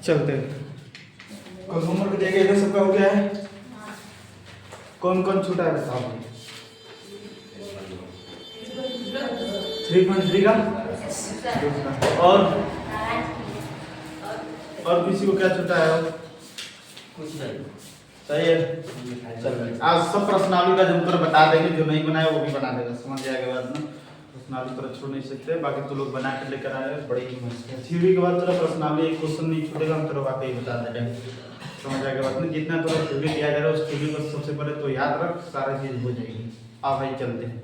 चलते हैं। कल होमवर्क दिया गया सबका हो गया है? कौन कौन छूटा है बताओ? 3.3 का और किसी को क्या छूटा है? कुछ नहीं। सही है। चल आज सब प्रश्नावली का जो उत्तर बता देंगे, जो नहीं बनाया वो भी बना देगा, समझ जाएगा बाद में। प्रश्नावली तो छोड़ नहीं सकते, बाकी तो लोग बना के लेकर आए, बड़ी ही मस्त है। थ्योरी के बाद तेरा प्रश्नावली एक क्वेश्चन नहीं छूटेगा, हम तेरा वाकई बता देंगे, समझ जाएगा बात में। जितना तेरा थ्योरी दिया जा रहा है उस थ्योरी को सबसे पहले तो याद रख, सारा चीज हो जाएगी। आ भाई चलते हैं,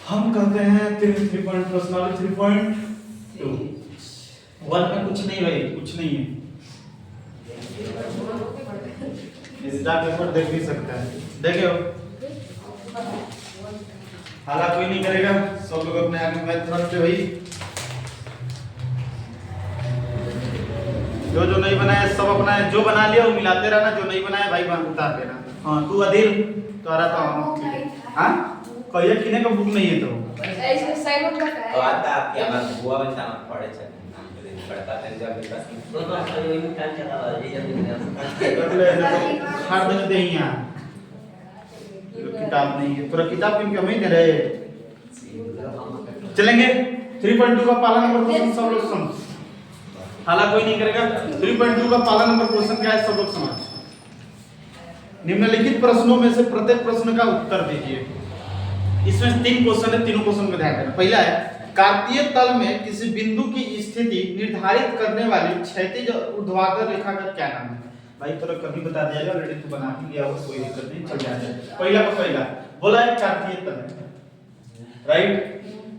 हम कहते हैं 3 पॉइंट प्रश्नावली 3.2। 1 में कुछ नहीं भाई, कुछ नहीं है, इसका पेपर देख भी सकता है, देखे हो। हाला कोई नहीं करेगा, सब लोग अपने आगे मैथ रखते भाई। जो नहीं बनाया सब अपना जो बना लिया वो मिलाते रहना, जो नहीं बनाया भाई उतार देना। हाँ तू अदिल तो आ रहा था। हाँ कहिए किने का बुक नहीं है तो ऐसे साइमन का है तो आता आपकी आवाज बुआ में जाना पड़े छे पड़ता है जब भी पास तो ये में काम चला रहा है जल्दी नहीं खार देते हैं यहाँ किताब नहीं है, पूरा किताब क्यों हमें दे रहे। चलेंगे 3.2 का पाला नंबर क्वेश्चन सब लोग समझ। हाला कोई नहीं करेगा। 3.2 का पाला नंबर क्वेश्चन क्या है सब लोग समझ। निम्नलिखित प्रश्नों में से प्रत्येक प्रश्न का उत्तर दीजिए। इसमें 3 क्वेश्चन है, तीनों क्वेश्चन को ध्यान देना। पहला है कार्तीय तल में किसी बिंदु की स्थिति निर्धारित करने वाली क्षैतिज ऊर्ध्वाधर रेखा का क्या नाम है? भाई तेरा कभी बता दिया जाएगा, ऑलरेडी तू बना के गया हो, कोई दिक्कत नहीं, चल जाएगा। पहला का पहला बोला है कार्तीय तल, राइट।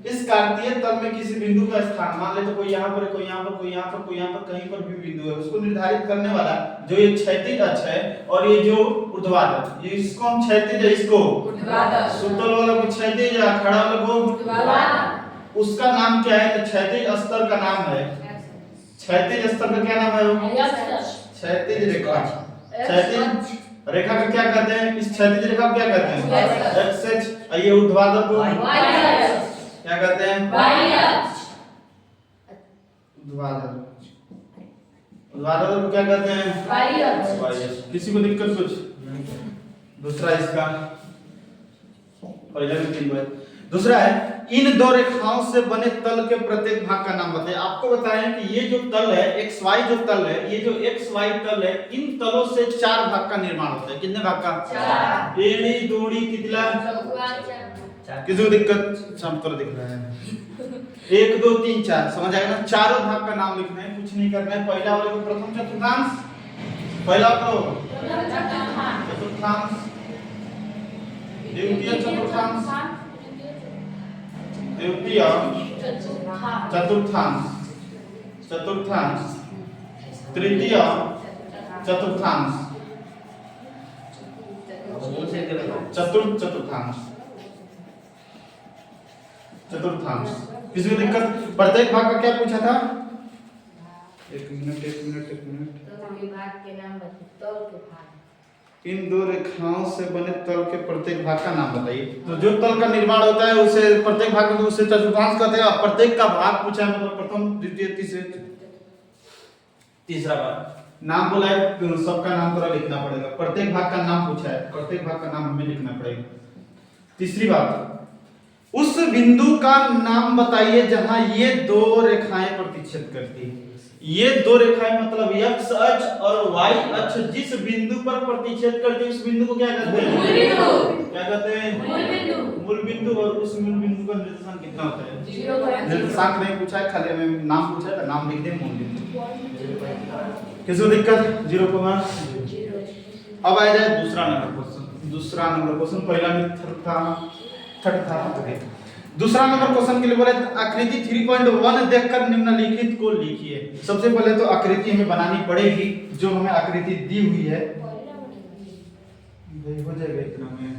इस कार्तीय तल में किसी बिंदु का स्थान, मान ले तो कोई यहाँ पर, कोई यहाँ पर, कोई यहाँ पर, कोई यहाँ पर, कहीं पर भी बिंदु है, उसको निर्धारित करने वाला जो ये क्षैतिज अक्ष है और ये जो ऊर्ध्वाधर, ये इसको हम क्षैतिज है, इसको ऊर्ध्वाधर, सुतल वाला को क्षैतिज या खड़ा वाला को ऊर्ध्वाधर, उसका नाम क्या है? तो क्षैतिज स्तर का नाम है, क्षैतिज स्तर का क्या नाम है? क्षैतिज रेखा। क्षैतिज रेखा का क्या कहते हैं? इस क्षैतिज रेखा को क्या कहते हैं? एक्स अक्ष। ये ऊर्ध्वाधर को वाई अक्ष क्या कहते हैं? वाई अक्ष। ऊर्ध्वाधर, ऊर्ध्वाधर को क्या कहते हैं? वाई अक्ष। वाई अक्ष। किसी को दिक्कत कुछ? दूसरा इसका पहले में 3 बार। दूसरा है इन दो रेखाओं से बने तल के प्रत्येक भाग का नाम बताएं। आपको बताएं कि ये जो तल है एक्स वाई जो तल है, ये जो एक्स वाई तल है, इन तलों से 4 भाग का निर्माण होता है। कितने भाग का? 4। एड़ी दूड़ी कितला किसी को दिक्कत? सब तरह दिख रहा है 1 2 3 4, समझ आएगा ना। चारों भाग का नाम लिखना है, कुछ नहीं करना है। पहला वाले को प्रथम चतुर्थांश, पहला को चतुर्थांश, द्वितीय चतुर्थांश, द्वितीय चतुर्थांश, चतुर्थांश, तृतीय चतुर्थांश, चतुर्थ चतुर्थांश, चतुर्थांश। किसी को दिक्कत? प्रत्येक भाग का क्या पूछा था? एक मिनट तो भाग के नाम बताओ। तल के भाग इन दो रेखाओं से बने तल के प्रत्येक भाग का नाम बताइए। तो जो तल का निर्माण होता है उसे प्रत्येक भाग में उसे चतुर्थांश कहते हैं। प्रत्येक का भाग पूछा है, मतलब प्रथम द्वितीय तीसरा भाग नाम बोला है, सबका नाम पूरा लिखना पड़ेगा। प्रत्येक भाग का नाम पूछा है, प्रत्येक भाग का नाम हमें लिखना पड़ेगा। तीसरी बात, उस बिंदु का नाम बताइए जहां ये 2 रेखाएं प्रतिच्छेद करती है। ये 2 रेखाएं मतलब x अक्ष और y अक्ष जिस बिंदु पर प्रतिच्छेद करती है उस बिंदु को क्या कहते हैं? मूल बिंदु। क्या कहते हैं? मूल बिंदु। मूल बिंदु। और उस मूल बिंदु का निर्देशांक कितना होता है? 0। निर्देशांक नहीं पूछा है, खाली हमें नाम पूछा है, तो नाम लिख दें मूल बिंदु। किसी को दिक्कत? 0। अब आ जाए दूसरा नंबर क्वेश्चन। दूसरा नंबर क्वेश्चन पहला में थर्ड था। दूसरा नंबर क्वेश्चन के लिए बोले आकृति 3.1 देखकर निम्नलिखित को लिखिए। सबसे पहले तो आकृति हमें बनानी पड़ेगी, जो हमें आकृति दी हुई है। हो जाएगा इतना में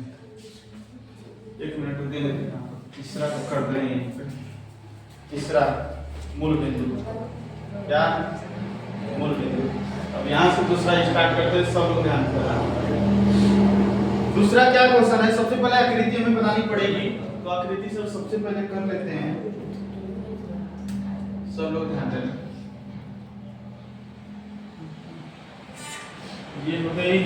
1 मिनट दे लेते। तीसरा को कर दें, तीसरा मूल बिंदु, क्या मूल बिंदु। अब यहाँ से दूसरा स्टार्ट करते हैं, सब लोग ध्यान देना। दूसरा क्या क्वेश्चन है? सबसे पहले आकृति हमें बनानी पड़ेगी, तो आकृति से सबसे पहले कर लेते हैं, सब लोग ध्यान देना। ये हो गई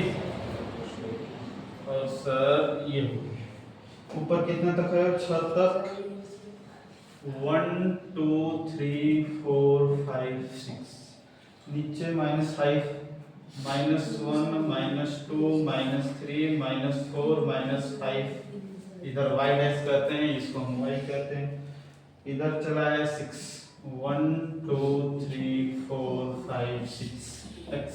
और सर ये हो गई। ऊपर कितने तक है? 6 तक 1 2 3 4 5 6 नीचे -5 -1 -2 -3 -4 -5 इधर y डैश कहते हैं, इसको हम y कहते हैं। इधर चला है 6 1 2 3 4 5 6 x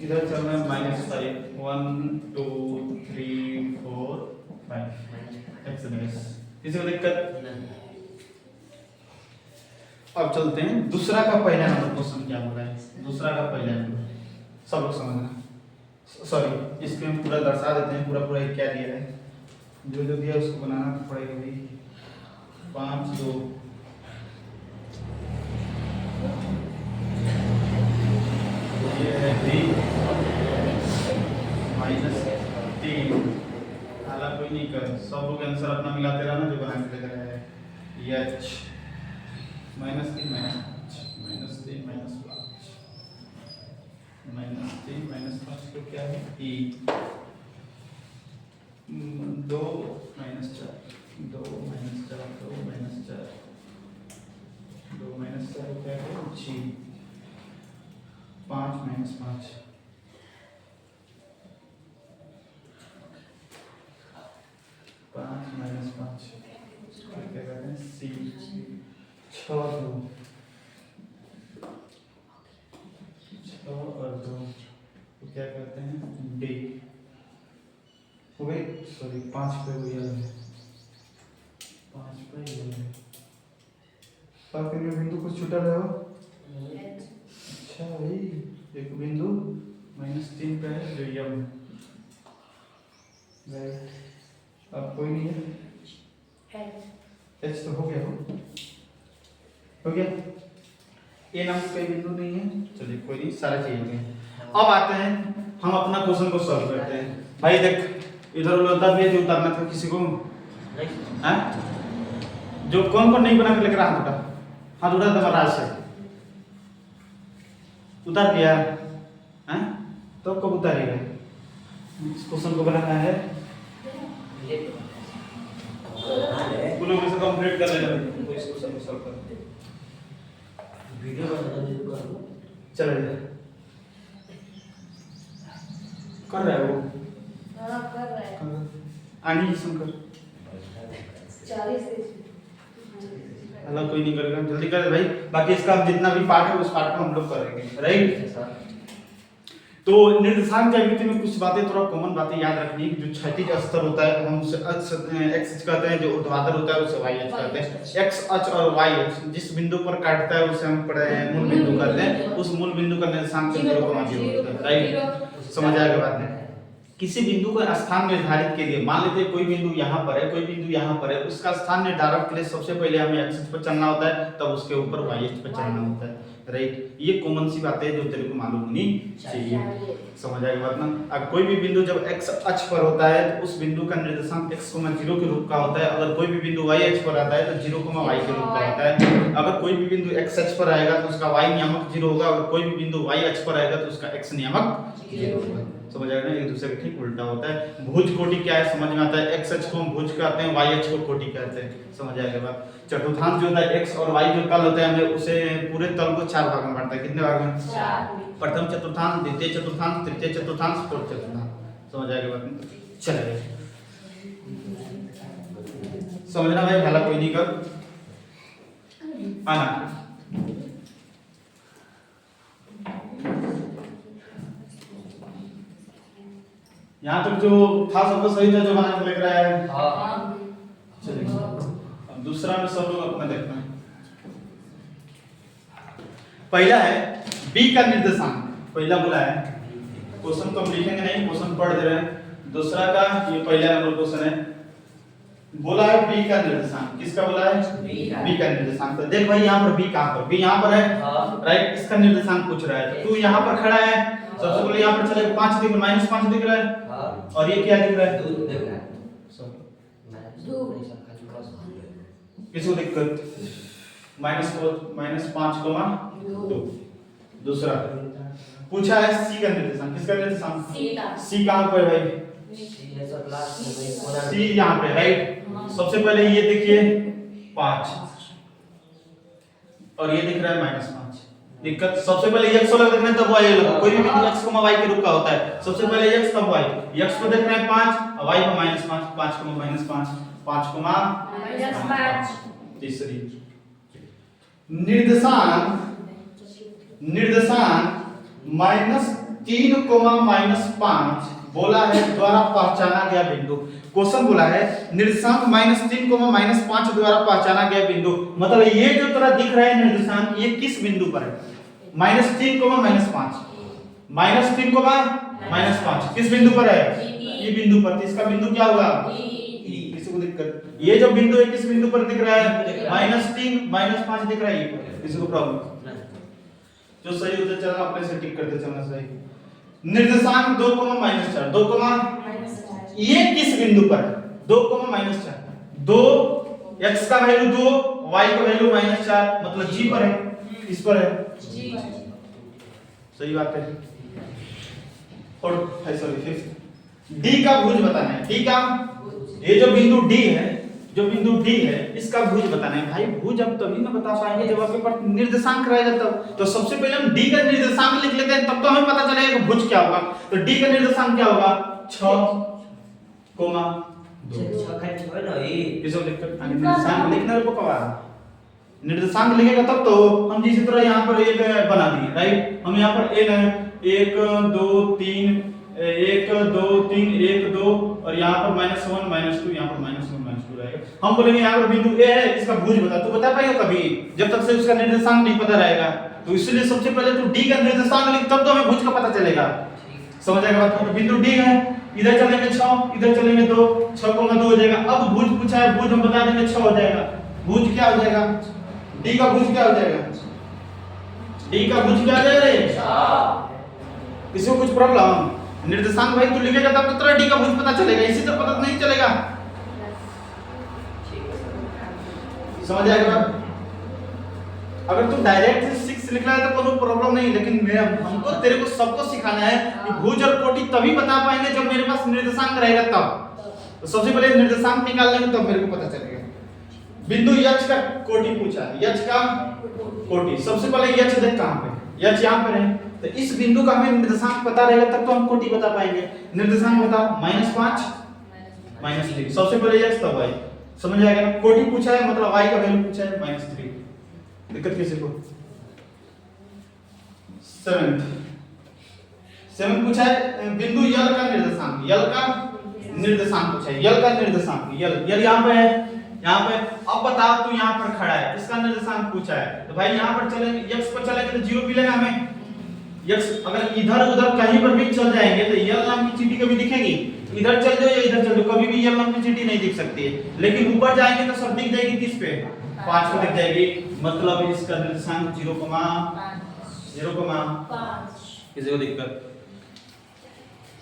इधर चल रहा है -5 1 2 3 4 5 x डैश। किसी को दिक्कत? अब चलते हैं दूसरा का पहला नंबर क्वेश्चन क्या बोला है। दूसरा का पहला नंबर सब लोग समझना। सॉरी, इसके हम पूरा दर्शा देते हैं, पूरा पूरा क्या दिया है, जो जो दिया उसको बनाना तो पड़ेगा भाई। 5 2 ये है -3 हालांकि कोई नहीं कर, सब लोग आंसर अपना मिलाते रहना जो बना के लेकर आया है। ये -3 -3 -5 तो क्या है? e 2 -4 2 -4 2 -4 2 -4 क्या है? 6 5 -5 5 -5 क्या कहते हैं? c 6 2 6 और 2 तो क्या कहते हैं? डी हो गई। सॉरी 5 पे हुई है, 5 पे ये है। बाकी में बिंदु कुछ छूटा रहा हो? अच्छा भाई, एक बिंदु -3 पे है जो यम राइट। अब कोई नहीं है, एच तो हो गया हो गया। ए नाम का बिंदु नहीं है, चलिए कोई नहीं, सारा चीज हो गया। अब आते हैं हम अपना क्वेश्चन को सॉल्व करते हैं। भाई देख, इधर उधर भी जो उतारना था किसी को हैं, जो कौन नहीं बना के लेकर हाथ उठा तो महाराज से उतार दिया हैं, तो कब उतारेगा? इस क्वेश्चन को बनाना है, बोलो मुझे कंप्लीट कर लेना तो इस क्वेश्चन को सॉल्व कर वीडियो बनाना चलो कर रहा है वो। हाँ कर रहा है। आनी शंकर 40 अल्लाह कोई नहीं करेगा, जल्दी कर भाई। बाकी इसका जितना भी पार्ट है उस पार्ट को हम लोग करेंगे राइट। तो निर्देशांक ज्यामिति में कुछ बातें, थोड़ा कॉमन बातें याद रखनी। जो क्षैतिज स्तर होता है हम उसे अक्ष एक्स कहते हैं, जो ऊर्ध्वाधर होता है उसे वाई अक्ष कहते हैं। एक्स अक्ष और वाई अक्ष जिस बिंदु पर काटता है उसे हम पढ़े हैं मूल बिंदु कहते हैं। उस मूल बिंदु का निर्देशांक 0,0 होता है राइट। समझ आएगा बात में? किसी बिंदु का स्थान निर्धारित के लिए, मान लेते हैं कोई बिंदु यहाँ पर है, कोई बिंदु यहाँ पर है, उसका स्थान निर्धारण के लिए सबसे पहले हमें एक्स अक्ष पर चलना होता है, तब उसके ऊपर वाई अक्ष पर चलना होता है राइट। ये कॉमन सी बातें हैं जो तेरे को मालूम होनी चाहिए। समझ आएगा बात ना? अब कोई भी बिंदु जब एक्स अक्ष पर होता है तो उस बिंदु का निर्देशांक x, 0 के रूप का होता है। अगर कोई भी बिंदु y अक्ष पर आता है तो 0, y के रूप का होता है। अगर कोई भी बिंदु x अक्ष पर आएगा तो उसका y नियामक 0 होगा। अगर कोई भी बिंदु y अक्ष पर आएगा तो उसका x नियामक 0 होगा। समझ आएगा ना? एक दूसरे के ठीक उल्टा होता है। भुज कोटि क्या है समझ में आता है? x अक्ष को हम भुज कहते हैं, y अक्ष को कोटि कहते हैं। समझ आएगा बात? चतुर्थांश जो होता है x और y जो तल होता है हमें उसे पूरे तल को 4 भाग में बांटता है। कितने भाग में? 4। प्रथम चतुर्थांश, द्वितीय चतुर्थांश, तृतीय चतुर्थांश, चतुर्थ चतुर्थांश। समझ आएगा बात? चलिए समझना भाई, भला कोई नहीं कर आना। यहाँ तक जो था सबको सही था जो बना के लेकर आया है? हाँ। चलिए अब दूसरा में सब लोग अपना देखना है। पहला है b का निर्देशांक। पहला बोला है, क्वेश्चन तो हम लिखेंगे नहीं, क्वेश्चन पढ़ दे रहे हैं। दूसरा का ये पहला नंबर क्वेश्चन है, बोला है b का निर्देशांक। किसका बोला है? b का निर्देशांक। तो देख भाई यहाँ पर b कहाँ पर? b यहाँ पर है राइट। इसका निर्देशांक पूछ रहा है, तू यहाँ पर खड़ा है, सबसे पहले यहाँ पर चले 5 दिख, -5 दिख रहा है और ये क्या दिख रहा है? 2 दिख रहा है। किसको दिक्कत? -5, -5, 2 दूसरा पूछा है सी का निर्देशांक, किसका निर्देशांक? सी का। सी कहां पर है भाई? सी यहाँ पे, राइट। सबसे पहले ये देखिए 5 और ये दिख रहा है -5। दिक्कत सबसे पहले x वाला देखना है तब y वाला, कोई भी बिंदु x, y के रूप का होता है। सबसे पहले x तब y, x को देखना है 5 और y को -5, 5, -5, 5, -5। तीसरी निर्देशांक -3, -5 बोला है द्वारा पहचाना गया बिंदु। क्वेश्चन बोला है निर्देशांक -3, -5 द्वारा पहचाना गया बिंदु, मतलब ये जो तरह दिख रहा है निर्देशांक ये किस बिंदु पर है? -3, -5, -3, -5 किस बिंदु पर है? ये बिंदु पर। इसका बिंदु क्या होगा? किसी को दिक्कत? ये जो बिंदु है किस बिंदु पर दिख रहा है? -3, -5 दिख रहा है। किसी को प्रॉब्लम? जो सही होता चलना अपने से टिक करते चलना सही। निर्देशांक 2, -4, 2, ये किस बिंदु पर है? 2, -4, 2 x का वैल्यू 2, y का वैल्यू -4, मतलब g पर है। किस पर है? सही बात है। और सॉरी फिफ्थ, d का भुज बताना है। d का, ये जो बिंदु d है, जो बिंदु d है इसका भुज बताना है। भाई भुज हम तभी ना बता पाएंगे जब आपके पास निर्देशांक रहेगा तब। तो सबसे पहले हम d का निर्देशांक लिख लेते हैं, तब तो हमें पता चलेगा कि भुज क्या होगा। तो d का निर्देशांक क्या होगा? 6, 2। किसको दिक्कत? निर्देशांक लिखना है पकवा, निर्देशांक लिखेगा तब तो। हम जिस तरह यहाँ पर एक बना दिए, राइट। हम यहाँ पर 1, 2, 3, 1, 2, 3, 1, 2 और यहाँ पर -1, -2, यहाँ पर -1, -2 रहेगा। हम बोलेंगे यहाँ पर बिंदु ए है, इसका भुज बता। तो बता पाएगा कभी जब तक से उसका निर्देशांक नहीं पता रहेगा। तो इसलिए सबसे पहले तो डी का निर्देशांक लिख, तब तो हमें भुज का पता चलेगा। समझ आएगा बात? तो बिंदु डी है, इधर चलेंगे 6, इधर चलेंगे 2, 6 को 2 हो जाएगा। अब भुज पूछा है, भुज हम बता देंगे 6 हो जाएगा। भुज क्या हो जाएगा? डी का भुज क्या हो जाएगा? डी का भुज क्या आ जाएगा? किसी को कुछ प्रॉब्लम? निर्देशांक भाई तू लिखेगा तब तो तेरा डी का भुज पता चलेगा, इसी से पता नहीं चलेगा। समझ आएगा? अगर तू डायरेक्ट 6 लिख रहा है तो कोई प्रॉब्लम नहीं, लेकिन मेरा हमको तेरे को सबको सिखाना है कि भुज और कोटि तभी बता पाएंगे जब मेरे पास निर्देशांक रहेगा तब। तो सबसे पहले निर्देशांक निकाल लेंगे तब मेरे को पता चलेगा। बिंदु यक्ष का कोटि पूछा है, यक्ष का कोटि। सबसे पहले यक्ष देख कहां पे? यक्ष यहां पर है, तो इस बिंदु का हमें निर्देशांक पता रहेगा तब तो हम कोटि बता पाएंगे। निर्देशांक बता, -5, -3। सबसे पहले यक्ष तब y। समझ आएगा ना? कोटि पूछा है मतलब y का वैल्यू पूछा है -3। दिक्कत किसी को? 7 पूछा है बिंदु यल का निर्देशांक, यल का निर्देशांक पूछा है। यल का निर्देशांक, यल यहां पे है, यहां पे। अब बता तू यहां पर खड़ा है, इसका निर्देशांक पूछा है। तो भाई यहां पर चलेंगे, x पर चलेंगे तो 0 मिलेगा हमें। x अगर इधर उधर कहीं पर भी चल जाएंगे तो यल नाम की चीटी कभी दिखेगी? इधर चल जाओ या इधर चल जाओ, कभी भी यल नाम की चीटी नहीं दिख सकती है। लेकिन ऊपर जाएंगे तो सब दिख जाएगी किस पे? 5 पे दिख जाएगी। मतलब इसका निर्देशांक 0,5। किसी को दिक्कत?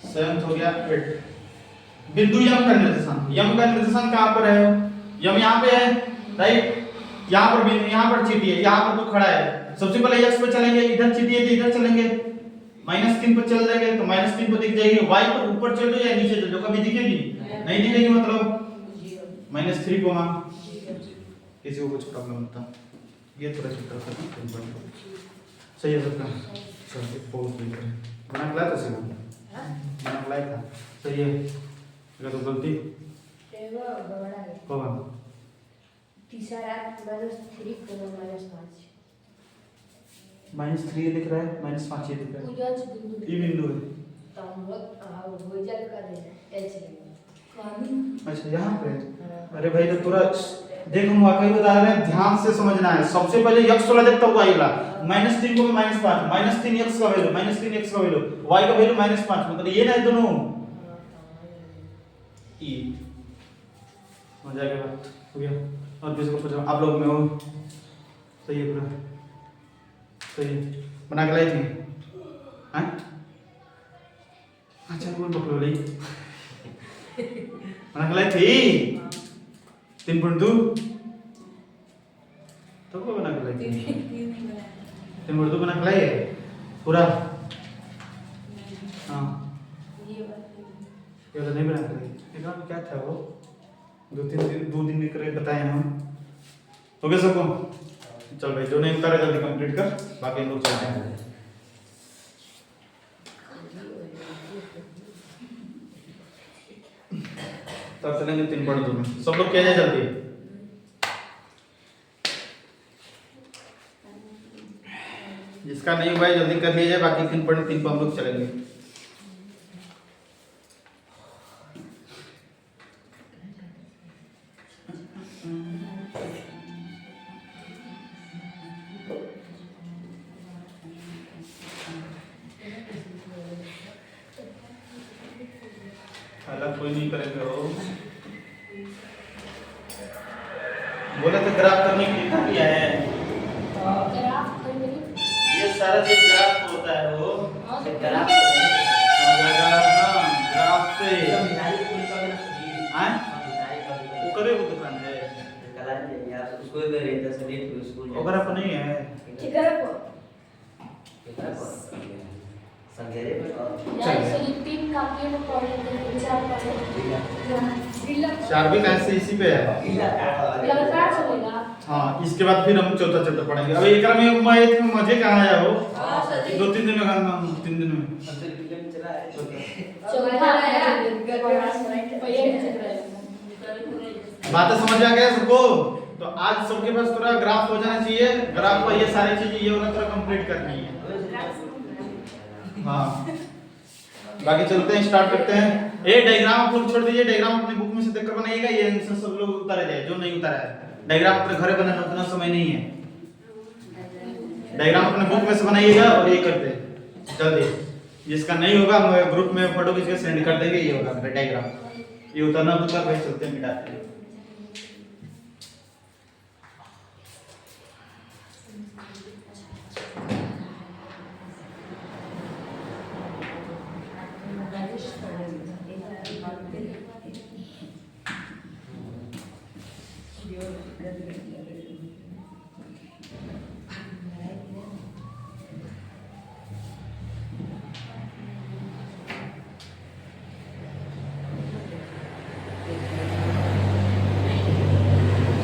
7 हो गया। 8 बिंदु यम का निर्देशांक, यम का निर्देशांक कहां पर है? यम यहां पे है, राइट। यहां पर भी, यहां पर चीटी है, यहां पर तो खड़ा है। सबसे पहले x पे चलेंगे, इधर चीटी है तो इधर चलेंगे। -3 पर चल जाएंगे तो -3 पर दिख जाएगी। y पर ऊपर चल जाओ या नीचे चल जाओ, कभी दिखेगी नहीं दिखेगी, मतलब -3 को मान। किसी को कुछ प्रॉब्लम होता? ये थोड़ा छोटा था, सही है सबका? चल पॉज नहीं करें, बना लाया था सिर्फ बना लाया था। सही है, अगर तो गलती कौन? तीसरा -3 को -3 दिख रहा है, -5 ये दिख रहा है। ये बिंदु है। अच्छा यहाँ पे? अरे भाई तो पूरा देख, हम वाकई बता रहे हैं, ध्यान से समझना है। सबसे पहले x वाला देखता हुआ आएगा, -3 को -5, -3 x का वैल्यू, -3 x का वैल्यू, y का वैल्यू -5, मतलब ये ना है दोनों। ई हो जाएगा, बात हो गया। और किसी को पूछो, आप लोग में हो? सही है, पूरा सही है। बना के लाई थी? हाँ अच्छा, कौन पकड़ो ली? बना के लाई थी 3.2 तो को बना के लाई थी? 3.2 बना के लाई है। पूरा हाँ ये बात ये तो नहीं बना रहे एग्जाम में क्या था वो 2 दिन में करे बताए हम हो गया सबको चल भाई जो नहीं उतारा जल्दी कंप्लीट कर बाकी हम लोग चलते हैं तब चलेंगे 3.2 में सब लोग क्या जाए जल्दी जिसका नहीं हुआ है जल्दी कर लिया जाए बाकी 3.3 पर हम लोग चलेंगे हालांकि कोई नहीं करेगा हो बोला तो ग्राफ करने के लिए किया है ग्राफ कर मेरी ये सारा जो ग्राफ होता है वो और ग्राफ ग्राफ पे मिनारी पूरी का ना सभी हैं मिनारी का वो करे वो दुकान है कला नहीं यार उसको भी रेंज से रेट स्कूल ओकरा पर नहीं है ठीक है को कितना संगेरे में यार सही 3 काफी में पढ़े थे 4 पढ़े चार भी कैसे इसी पे है लगातार चलेगा हाँ इसके बाद फिर हम चौथा चैप्टर पढ़ेंगे अब एक में मैथ में मजे कहाँ आया हो हां सर 2-3 दिन में करना 3 दिन में चला है चौथा है पहिए चल रहा है बातें समझ आ गया सबको तो आज सबके पास थोड़ा ग्राफ हो जाना चाहिए ग्राफ पर ये सारी चीजें ये होना थोड़ा कंप्लीट करनी है हाँ बाकी चलते हैं स्टार्ट करते हैं ए डायग्राम आप लोग छोड़ दीजिए डायग्राम अपनी बुक में से देखकर बनाइएगा ये आंसर सब लोग उतारे जाए जो नहीं उतारा है डायग्राम अपने घरे बनाने उतना समय नहीं है डायग्राम अपने बुक में से बनाइएगा और ये करते हैं जल्दी जिसका नहीं होगा हम ग्रुप में फोटो खींच के सेंड कर देंगे ये होगा मेरा डायग्राम ये उतारना उतर भाई चलते हैं मिटाते हैं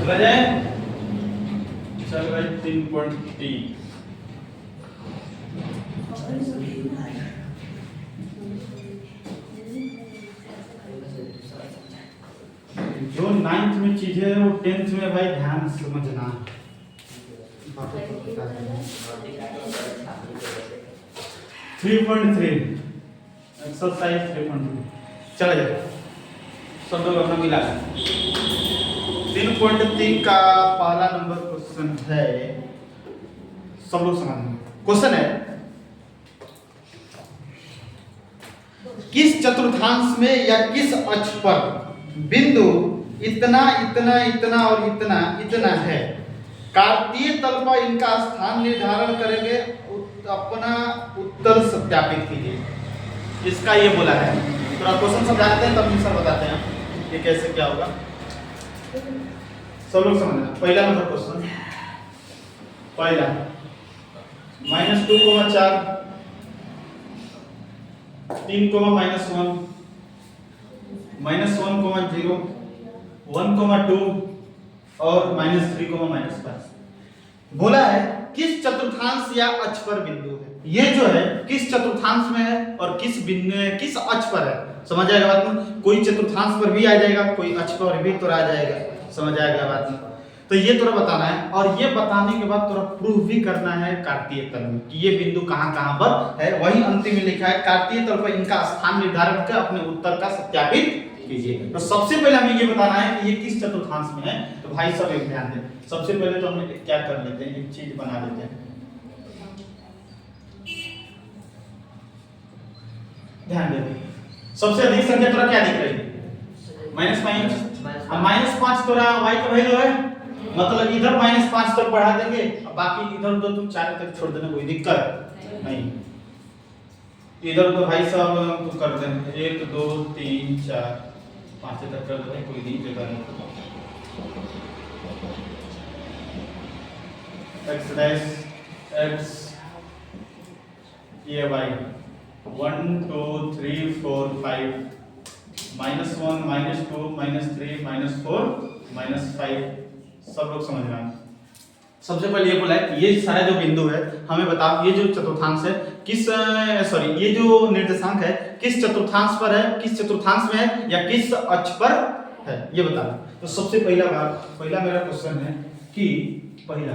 चला जाए चल भाई 3.3 जो 9th में चीजें है वो 10th में भाई ध्यान से समझना 3.3 एक्सरसाइज 3.3 चला जाए सब लोग अपना मिला 3.3 का पहला नंबर क्वेश्चन है सब लोग समझेंगे क्वेश्चन है किस चतुर्थांश में या किस अक्ष पर बिंदु इतना इतना इतना और इतना इतना है कार्तीय तल पर इनका स्थान निर्धारण करेंगे अपना उत्तर सत्यापित कीजिए इसका ये बोला है थोड़ा क्वेश्चन समझाते हैं तब आंसर बताते हैं कि कैसे क्या होगा सब लोग समझना पहला नंबर क्वेश्चन पहला -2, 4 3, -1 -1, -1, 0 1, 2 और -3, -5 बोला है किस चतुर्थांश या अक्ष पर बिंदु है ये जो है किस चतुर्थांश में है और किस बिंदु किस अक्ष पर है समझ आएगा बात में कोई चतुर्थांश पर भी आ जाएगा कोई अक्ष पर भी तो आ जाएगा समझ आएगा बात में तो ये थोड़ा बताना है और ये बताने के बाद थोड़ा प्रूफ भी करना है कार्तीय तल में कि ये बिंदु कहां पर है वही अंतिम में लिखा है कार्तीय तल पर इनका स्थान निर्धारण करके अपने उत्तर का सत्यापित कीजिए तो सबसे पहले हमें ये बताना है कि ये किस चतुर्थांश में है तो भाई सब एक ध्यान दें सबसे पहले तो हम क्या कर लेते हैं एक चीज बना लेते हैं ध्यान दें सबसे अधिक संख्या तोरा क्या दिख रही है -5 -5 तोरा y का वैल्यू है मतलब इधर -5 तक बढ़ा देंगे और बाकी इधर तो तुम 4 तक छोड़ देना कोई दिक्कत नहीं इधर तो भाई साहब कुछ कर देंगे 1 2 3 4 5 तक कर दो कोई नहीं जगह नहीं x डैश x ये y 1 2 3 4 5 -1 -2 -3 -4 -5 सब लोग समझ रहे हैं। सबसे पहले ये बोला है कि ये सारा जो बिंदु है हमें बताओ ये जो चतुर्थांश है किस सॉरी ये जो निर्देशांक है किस चतुर्थांश पर है, किस चतुर्थांश में है या किस अक्ष पर है ये बताना। तो सबसे पहला मेरा क्वेश्चन है कि पहला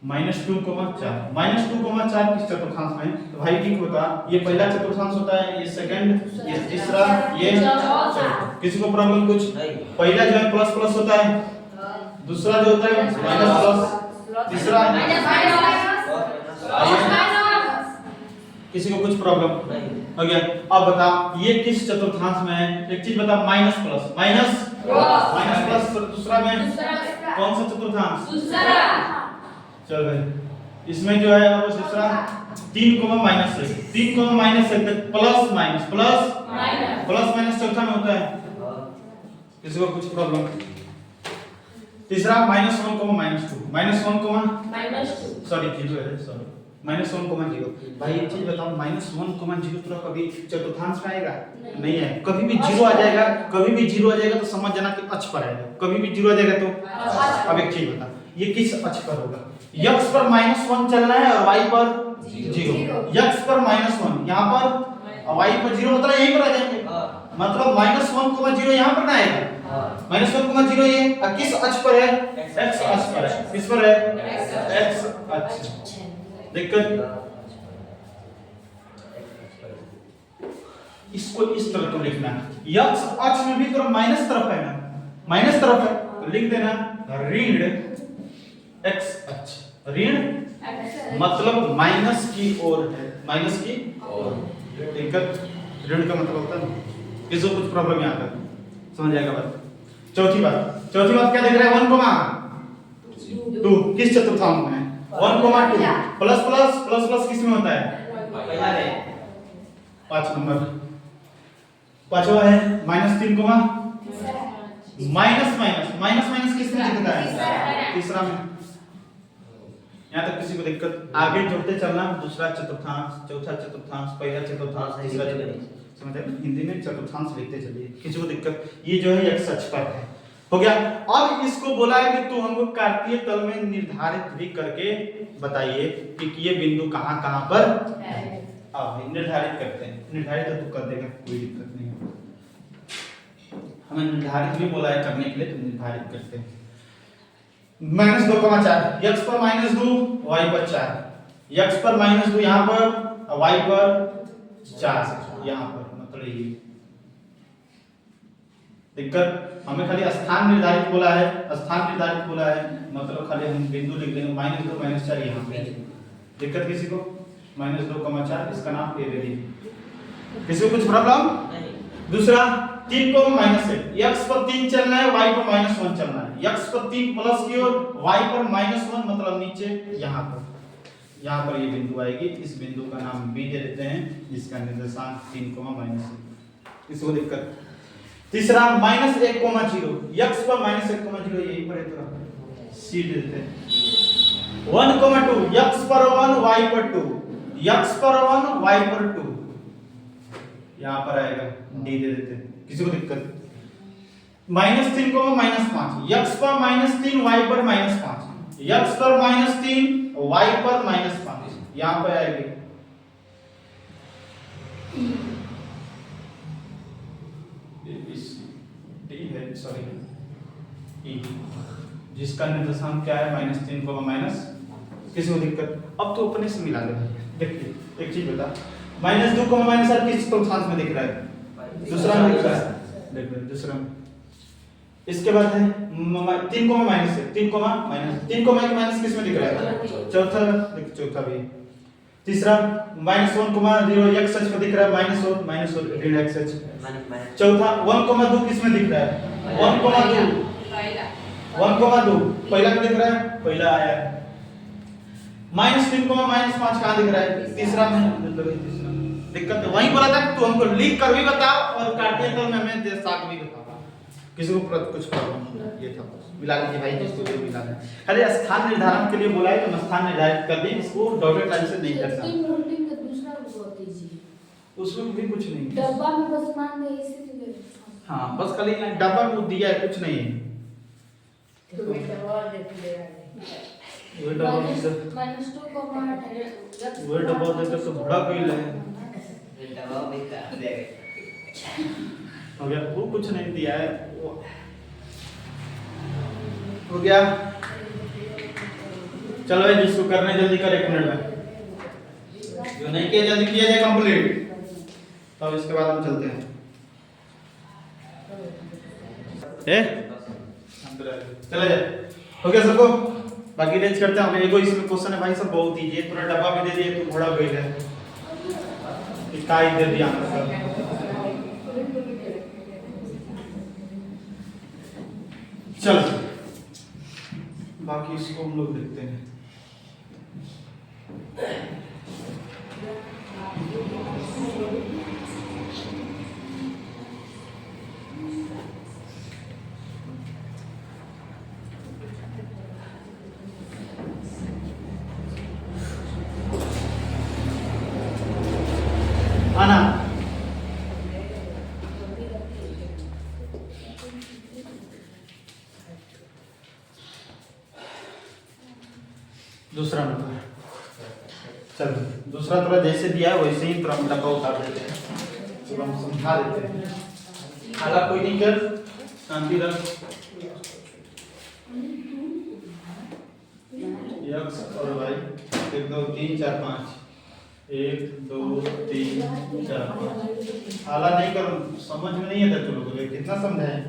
-2, 4 किस चतुर्थांश में है? तो भाई ठीक होता ये पहला चतुर्थांश होता है, ये सेकंड, ये तीसरा, ये चौथा। किसी को प्रॉब्लम कुछ? पहला जो है प्लस प्लस होता है, दूसरा जो होता है माइनस प्लस, तीसरा किसी को कुछ प्रॉब्लम हो गया? अब बता ये किस चतुर्थांश में है? एक चीज बता, माइनस प्लस दूसरा में कौन सा चतुर्थांश? चल भाई इसमें जो है अब दूसरा 3 -1 प्लस माइनस चौथा में होता है। किसी को कुछ प्रॉब्लम? तीसरा -1, -2 सॉरी 0 है, सॉरी -1, 0। भाई एक चीज बताओ, -1, 0 तो कभी चतुर्थांश में आएगा? नहीं है। कभी भी 0 आ जाएगा तो समझ जाना कि अक्ष पर आएगा। कभी भी 0 आ जाएगा तो अब एक चीज बता ये किस अक्ष पर होगा? x पर -1 चलना है और y पर 0। x पर -1 यहाँ पर y पर 0 मतलब यहीं पर आ जाएंगे। मतलब -1, 0 यहाँ पर ना आएगा। -1, 0 ये किस अक्ष पर है? x अक्ष पर है। किस पर है? x अक्ष। दिक्कत इसको इस तरह तो लिखना है। x अक्ष में भी तो माइनस तरफ है ना, माइनस तरफ है तो लिख देना ऋण x अक्ष। ऋण मतलब माइनस की ओर है, माइनस की ओर। दिक्कत ऋण का मतलब होता है किसी को कुछ प्रॉब्लम यहाँ पर समझ जाएगा बात। चौथी बात क्या देख रहे हैं? 1, 2 किस चतुर्थांश में है? 1, 2 प्लस किस में होता है? पहला है 5 नंबर। पांचवा है -3, माइनस किस में दिखता है? तीसरा में। यहाँ तक किसी को दिक्कत? आगे जोड़ते चलना, दूसरा चतुर्थांश, चौथा चतुर्थांश, पहला चतुर्थांश, तीसरा चतुर्थांश। समझ रहे? हिंदी में चतुर्थांश लिखते चलिए। किसी को दिक्कत? ये जो है x अक्ष पर है, हो गया। अब इसको बोला है कि तू हमको कार्तीय तल में निर्धारित भी करके बताइए कि ये बिंदु कहाँ पर है। अब निर्धारित करते हैं। निर्धारित तो तू कर देगा, कोई दिक्कत नहीं है। हमें निर्धारित भी बोला है करने के लिए, तो निर्धारित करते हैं। -2, 4 x पर -2 y पर 4, x पर -2 यहाँ पर y पर 4 यहाँ पर, मतलब ये दिक्कत। हमें खाली स्थान निर्धारित बोला है, मतलब खाली हम बिंदु लिख देंगे -2 -4 यहाँ पे। दिक्कत किसी को? -2, 4 इसका नाम ए दे दीजिए। किसी को कुछ प्रॉब्लम? दूसरा 3, -1 x पर 3 चलना है, y पर -1 चलना है। x पर 3 प्लस की ओर, y पर -1 मतलब नीचे यहाँ पर ये बिंदु आएगी। इस बिंदु का नाम b दे देते हैं, जिसका निर्देशांक 3, -1। इसको दिक्कत। तीसरा -1, 0 x पर -1, 0 यही पर है तो c दे देते हैं। 1, 2 x पर 1 y पर 2, x पर 1 y पर 2 यहाँ पर आएगा, d दे देते हैं। किसी को दिक्कत? -3, -5 x पर -3 y पर -5, x पर -3 y पर -5 यहाँ पर आएगी। d है, सॉरी e, जिसका निर्देशांक क्या है? -3, किसी को दिक्कत? अब तो अपने से मिला दे। देखिए एक चीज बता, -2, -4 किस चतुर्थांश में दिख रहा है? दूसरा में दिख रहा है। देखो दूसरा में। इसके बाद है 3, -1 किस में दिख रहा है? चौथा भी। तीसरा -1, 0 x अक्ष पर दिख रहा है, -1 ऋण x अक्ष। चौथा 1, 2 किस में दिख रहा है? 1, 2 पहला में दिख रहा है, पहला आया है। -3, -5 कहाँ दिख रहा है? तीसरा में। दिक्कत वहीं बोला था कि तू हमको लिख कर भी बताओ और कार्तीय तल में हमें साथ भी बताओ। किसी को कुछ प्रॉब्लम? ये था मिला लीजिए भाई, जिसको जो मिला है। खाली स्थान निर्धारण के लिए बोला है तो स्थान निर्धारित कर दी, इसको डॉटेड लाइन से नहीं कर सकते। उसमें भी कुछ नहीं है। डब्बा में बस मान दे इसी से। हाँ बस खाली डब्बा में दिया है, कुछ नहीं है। तो बेटा और देख ले रहा वो डब्बा में से -2 को मार है। वो डब्बा देकर तो बड़ा कोई ले बेटा वो बेटा दे हो गया। वो कुछ नहीं दिया है वो हो गया। चलो भाई जिसको करना है जल्दी कर 1 मिनट में, जो नहीं किया जल्दी किया जाए कंप्लीट। तब इसके बाद हम चलते हैं। चला जाए हो गया सबको। बाकी रेंज करते हैं। एगो इसमें क्वेश्चन है भाई सब बहुत इजी है, पूरा डब्बा में दे दिए तो घोड़ा गई है, इकाई दे दिया आंसर। चल बाकी इसको हम लोग देखते हैं। आना दूसरा नंबर। चल दूसरा थोड़ा जैसे दिया है वैसे ही थोड़ा डब्बा उतार देते हैं, चलो हम समझा देते हैं। हाला कोई नहीं कर, शांति रख। एक्स और वाई 1 2 3 4 5 1 2 3 4 5। हाला नहीं करो, समझ में नहीं आता तुम लोगों को, कितना समझाएं।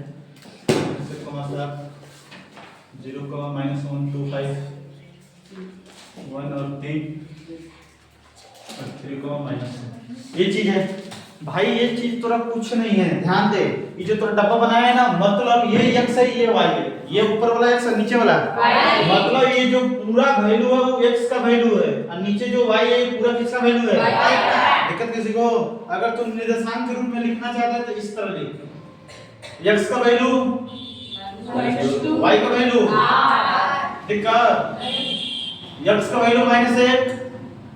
इससे कमा साहब 0 -1 2 5 1 और 3 और 3 -1। ये चीज है भाई, ये चीज तोरा कुछ नहीं है, ध्यान दे। ये जो तोरा डब्बा बनाया है ना, मतलब ये x है ये y है, ये ऊपर वाला x है नीचे वाला y। मतलब ये जो पूरा वैल्यू है वो x का वैल्यू है और नीचे जो y है ये पूरा किसका वैल्यू है y। दिक्कत किसी को? अगर तुम निर्देशांक के रूप में लिखना चाहते हैं तो इस तरह लिख, x का वैल्यू y का वैल्यू। दिक्कत x का वैल्यू -1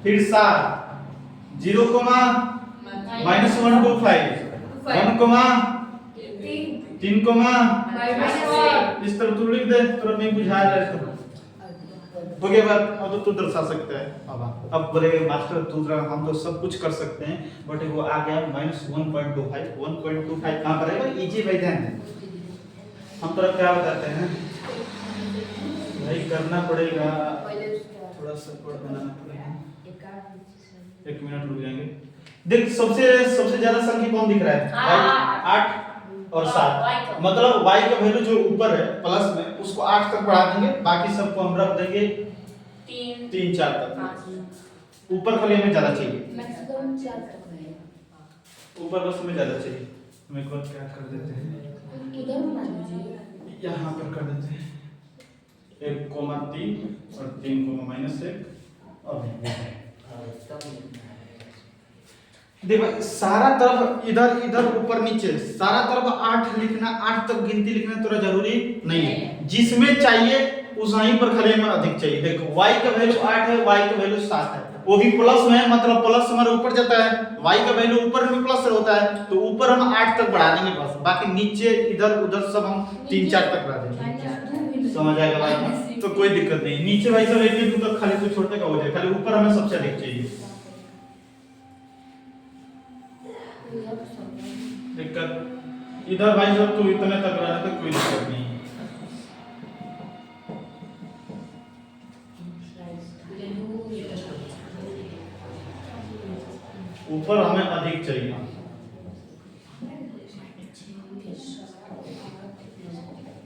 फिर 7 0 -1 2 5 1 3 इस तरह तू लिख दे, तुरंत नहीं बुझा रहा है तो हो गया बात। अब तो तू दर्शा सकता है। अब बोलेगा मास्टर तू हम तो सब कुछ कर सकते हैं, बट वो आ गया -1.25 1.25 कहां पर है? इजी भाई ध्यान दे। हम तो क्या बताते हैं भाई, करना पड़ेगा थोड़ा सा कोड बनाना पड़ेगा। 1 मिनट रुक जाएंगे। देख सबसे ज्यादा संख्या कौन दिख रहा है? 8 और 7। मतलब y का वैल्यू जो ऊपर है प्लस में उसको 8 तक बढ़ा देंगे, बाकी सबको हम रख देंगे 3 4 तक। ऊपर खाली हमें ज्यादा चाहिए, मैक्सिमम 4 तक है। ऊपर बस हमें ज्यादा चाहिए। हम एक बार क्या कर देते हैं, इधर बना दीजिए, यहाँ पर कर देते हैं 1,3 और 3,-1 और देखो सारा तरफ इधर इधर ऊपर नीचे सारा तरफ 8 लिखना, 8 तक गिनती लिखना थोड़ा जरूरी नहीं है। जिसमें चाहिए उस वहीं पर खाली में अधिक चाहिए। देखो y का वैल्यू 8 है, y का वैल्यू 7 है, वो भी प्लस में है, मतलब प्लस हमारे ऊपर जाता है। y का वैल्यू ऊपर में प्लस होता है तो ऊपर हम 8 तक बढ़ा देंगे बस, बाकी नीचे इधर उधर सब हम 3 4 तक बढ़ा देंगे। समझ आएगा भाई? तो कोई दिक्कत नहीं। नीचे भाई सब 1 तक खाली तो छोटे का हो जाए, खाली ऊपर हमें सबसे अधिक चाहिए। दिक्कत इधर भाई जब तू इतने तक रहा तो कोई दिक्कत नहीं। ऊपर हमें अधिक चाहिए।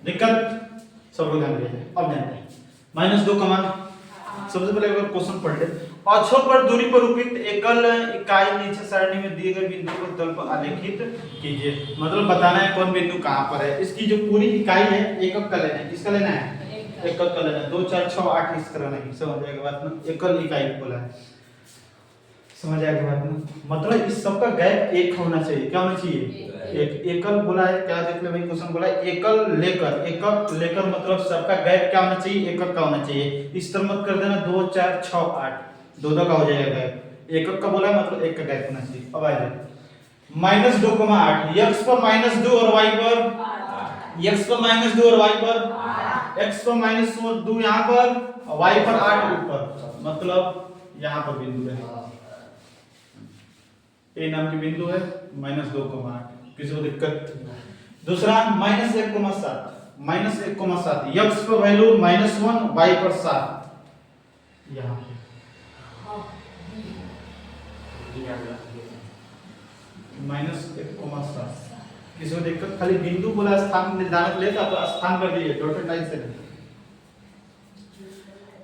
दिक्कत सब लोग ध्यान दीजिए। अब ध्यान दें -2 कमान। सबसे पहले अगर क्वेश्चन पढ़ ले, अक्षों पर दूरी पर उपयुक्त एकल इकाई नीचे सारणी में दिए गए बिंदु को तल पर आलेखित कीजिए। मतलब बताना है कौन बिंदु कहां पर है। इसकी जो पूरी इकाई है एकक का लेना है। किसका लेना है? एकक का लेना है। 2 4 6 8 इस तरह नहीं। समझ आएगा बात ना? एकल इकाई बोला है, समझ आएगा बात ना? मतलब इस सब का गैप 1 होना चाहिए। क्या होना चाहिए? एक। एकल बोला है, क्या देख ले भाई क्वेश्चन बोला है एकल लेकर। एकक लेकर मतलब सबका गैप क्या होना चाहिए? एकक का होना चाहिए। इस तरह मत कर देना 2 4 6 8, 2 का हो जाएगा गैप। एकक का बोला है मतलब एक का गैप होना चाहिए। अब आ जाए -2,8 x पर -2 और y पर x पर -2 और y पर x पर -2 यहाँ पर और y पर 8 ऊपर, मतलब यहाँ पर बिंदु है ए नाम की बिंदु है -2,8। किसी को दिक्कत? दूसरा -1,7 -1,7 x पर वैल्यू -1 y पर 7 यहाँ पे -1,7। किसी को दिक्कत? खाली बिंदु बोला स्थान निर्धारित ले तो आप स्थान कर दीजिए डॉटेड लाइन से।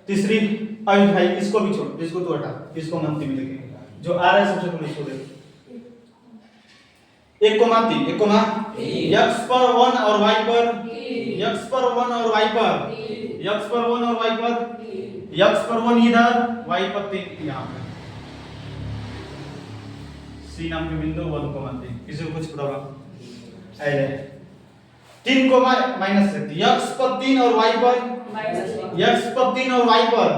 तीसरी अविभाज्य, इसको भी छोड़, इसको तो हटा, इसको हम अंतिम में लिखेंगे। जो आ रहा है सबसे पहले इसको देखो 1,3 x पर 1 और y पर x पर 1 और y पर x पर 1 और y पर x पर 1 इधर y पर 3 यहाँ पे C नाम के बिंदु 1,3। किसी को कुछ प्रॉब्लम? ऐसे 3 को माइनस से x पर 3 और y पर x पर 3 और y पर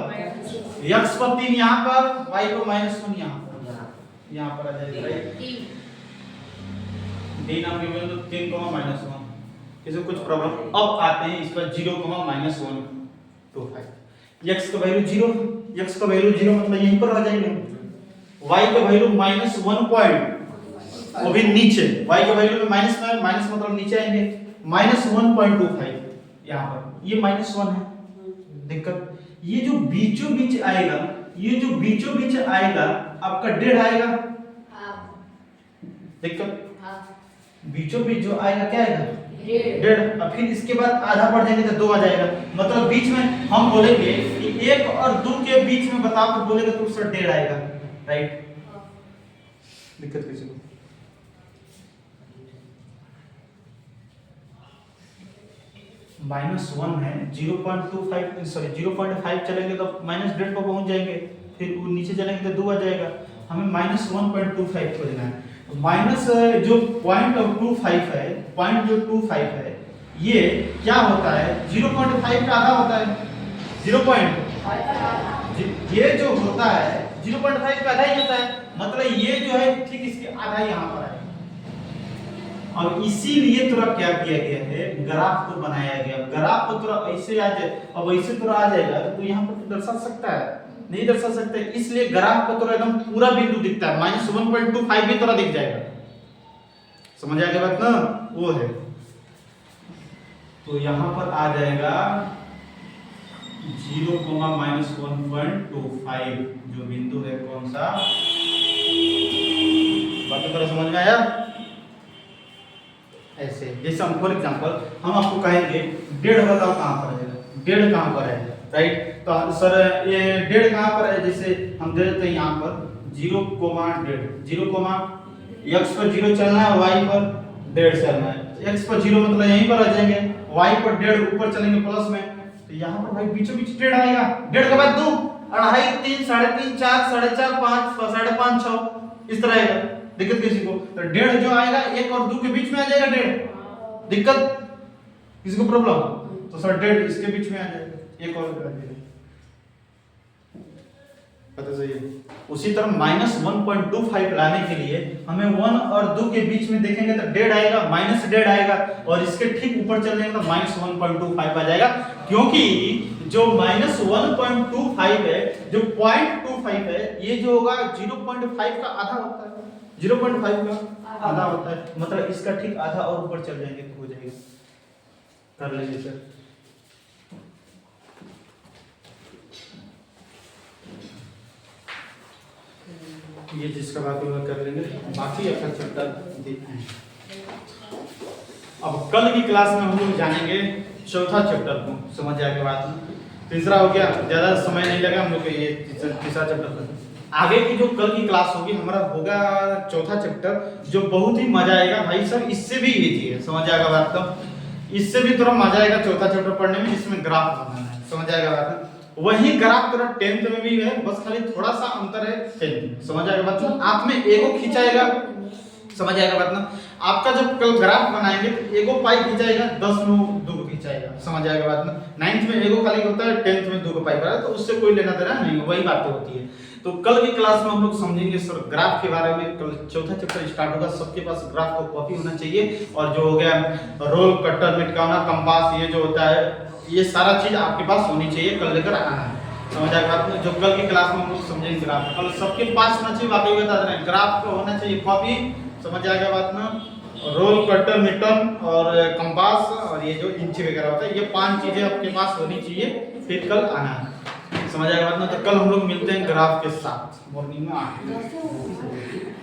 x पर 3 यहाँ पर y पर -1 यहाँ पर आ जाएगा d नाम के बिंदु 3, -1। किसी को कुछ प्रॉब्लम? अब आते हैं इस पर 0, -125 x का वैल्यू 0, x का वैल्यू 0 मतलब यहीं पर आ जाएंगे। y का वैल्यू -1 पॉइंट वो भी नीचे, y का वैल्यू में माइनस में माइनस मतलब नीचे आएंगे -1.25 यहाँ पर ये -1 है। दिक्कत ये जो बीचों बीच आएगा, ये जो बीचों बीच आएगा आपका 1.5 आएगा। दिक्कत बीचों बीच जो आएगा क्या आएगा 1.5 और फिर इसके बाद आधा बढ़ जाएंगे तो 2 आ जाएगा। मतलब बीच में हम बोलेंगे कि 1 और 2 के बीच में बताओ तो बोलेगा तो उसका 1.5 आएगा, राइट? दिक्कत किसी को? -1 है 0.25 सॉरी 0.5 चलेंगे तो -1.5 पर पहुंच जाएंगे, फिर वो नीचे चलेंगे तो 2 आ जाएगा। हमें -1.25 खोजना है। माइनस जो 0.25 है, पॉइंट जो 25 है ये क्या होता है 0.5 का आधा होता है। 0. ये जो होता है 0.5 का आधा ही होता है, मतलब ये जो है ठीक इसके आधा यहाँ पर है। और इसीलिए थोड़ा क्या किया गया है ग्राफ को बनाया गया। ग्राफ को थोड़ा ऐसे आ जाए, अब ऐसे थोड़ा आ जाएगा तो यहाँ पर तो दर्शा सकता है, नहीं दर्शा सकते, इसलिए ग्राफ को थोड़ा एकदम पूरा बिंदु दिखता है। -1.25 भी थोड़ा दिख जाएगा, समझ आ गया बात ना? वो है तो यहाँ पर आ जाएगा 0, -1.25 जो बिंदु है कौन सा? बात तो समझ में आया? ऐसे जैसे हम फॉर एग्जांपल हम आपको कहेंगे 1.5 बताओ कहाँ पर है, 1.5 कहाँ पर है, राइट? तो सर ये 1.5 कहाँ पर है? जैसे हम दे देते हैं यहाँ पर 0,1 x पर 0 चलना है, y पर 1.5 चलना है। x पर 0 मतलब यहीं पर आ जाएंगे, y पर 1.5 ऊपर चलेंगे प्लस में, तो यहाँ पर भाई बीचों बीच 1.5 आएगा। 1.5 के बाद 2, 2.5, 3, 3.5, 4, 4.5, 5, 5.5, 6 इस तरह आएगा। दिक्कत किसी को? तो 1.5 जो आएगा 1 और 2 के बीच में आ जाएगा 1.5। दिक्कत किसी को प्रॉब्लम? तो सर 1.5 इसके बीच में आ जाएगा, 1 और आ जाएगा। पता सही है। उसी तरह -1.25 लाने के लिए हमें 1 और 2 के बीच में देखेंगे तो 1.5 आएगा, -1.5 आएगा और इसके ठीक ऊपर चल जाएंगे तो -1.25 आ जाएगा। क्योंकि जो -1.25 है, जो 0.25 है, ये जो होगा 0.5 का आधा होता है, 0.5 का आधा होता है, मतलब इसका ठीक आधा और ऊपर चल जाएंगे तो हो जाएगा। कर लीजिए सर। ये जिसका बाकी वह कर लेंगे, बाकी अपना चैप्टर देखते हैं। अब कल की क्लास में हम लोग जानेंगे चौथा चैप्टर को, समझ आएगा बात। तीसरा हो गया, ज्यादा समय नहीं लगा हम लोग को ये तीसरा चैप्टर पर। आगे की जो कल की क्लास होगी हमारा होगा चौथा चैप्टर, जो बहुत ही मजा आएगा भाई साहब, इससे भी इजी है, समझ आएगा बात। तो इससे भी थोड़ा मजा आएगा चौथा चैप्टर पढ़ने में, जिसमें ग्राफ बनाना है, समझ आएगा बात। वही ग्राफ थोड़ा 10th में भी है, बस खाली थोड़ा सा अंतर है 10th में, समझ आएगा बात। आप में एगो खिंचाएगा, समझ आएगा बात ना। आपका जब कल ग्राफ बनाएंगे तो एगो पाई खिंचाएगा, 10 में 2 खिंचाएगा, समझ आएगा बात ना। 9th में एगो खाली होता है, 10th में 2 पाई बना, तो उससे कोई लेना देना नहीं, वही बात होती है। तो कल की क्लास में हम लोग समझेंगे सर ग्राफ के बारे में। कल चौथा चैप्टर स्टार्ट होगा, सबके पास ग्राफ को कॉपी होना चाहिए। और जो हो गया रोल, कटर, मिटकाना, कंपास, ये जो होता है ये सारा चीज आपके पास होनी चाहिए, कल लेकर आना है। समझ आएगा बात में? जो कल की क्लास में हम लोग समझेंगे ग्राफ, कल सबके पास होना चाहिए। वाकई बता रहे हैं ग्राफ को होना चाहिए कॉपी। समझ आएगा बात में? रोल, कटर, मीटर और कंपास और ये जो इंच वगैरह होता है, ये 5 चीजें आपके पास होनी चाहिए, फिर कल आना है। समझ आएगा बात में? तो कल हम लोग मिलते हैं ग्राफ के साथ मॉर्निंग में 8 बजे।